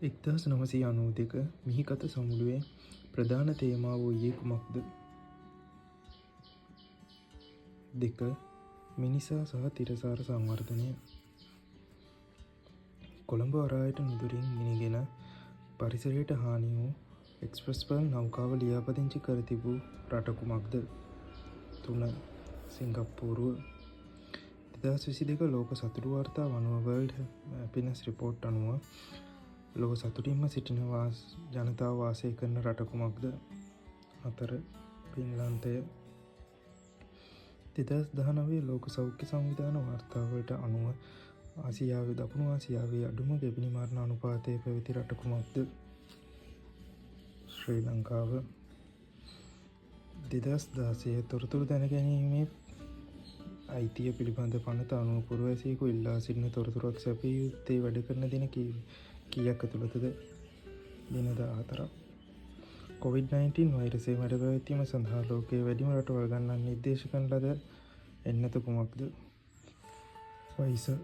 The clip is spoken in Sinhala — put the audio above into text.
1992 මිහිකත සමුළුවේ ප්‍රධාන තේමාව වූයේ කුමක්ද? 2. මිනිසා සහ තිරසාර සංවර්ධනය. කොළඹ වරායට නුදුරින් මිනිගෙන පරිසරයට හානි වූ එක්ස්ප්‍රස් පර්ල් නෞකාව ලියාපදිංචි කර තිබූ රට කුමක්ද? 3. සිංගප්පූරුව. 2022 ලෝක සතුටු වාර්තා වනුව වර්ල්ඩ් හැපිනස් රිපෝට් අනුව ලොව සතුටින්ම සිටින ජනතාව වාසය කරන රට කුමක්ද? 4. පින්ලන්තය. 2019 ලෝක සෞඛ්‍ය සංවිධාන වාර්තාවලට අනුව ආසියාවේ දකුණු ආසියාවේ අඩුම ගැබිනි මරණ අනුපාතය පැවති රට කුමක්ද? ශ්‍රී ලංකාව. 2016 තොරතුරු දැනගැනීමේ අයිතිය පිළිබඳ පනත අනුව පුරවැසියෙකු ඉල්ලා සිටින තොරතුරක් සැපිය යුත්තේ වැඩ කරන දින කීයක් ඇතුළතද? දින 14ක්. COVID-19 වෛරසය වැඩ පැවැත්වීම සඳහා ලෝකයේ වැඩිම රටවල් ගණනක් නිර්දේශ කරන ලද එන්නත කුමක්ද? ෆයිසර්.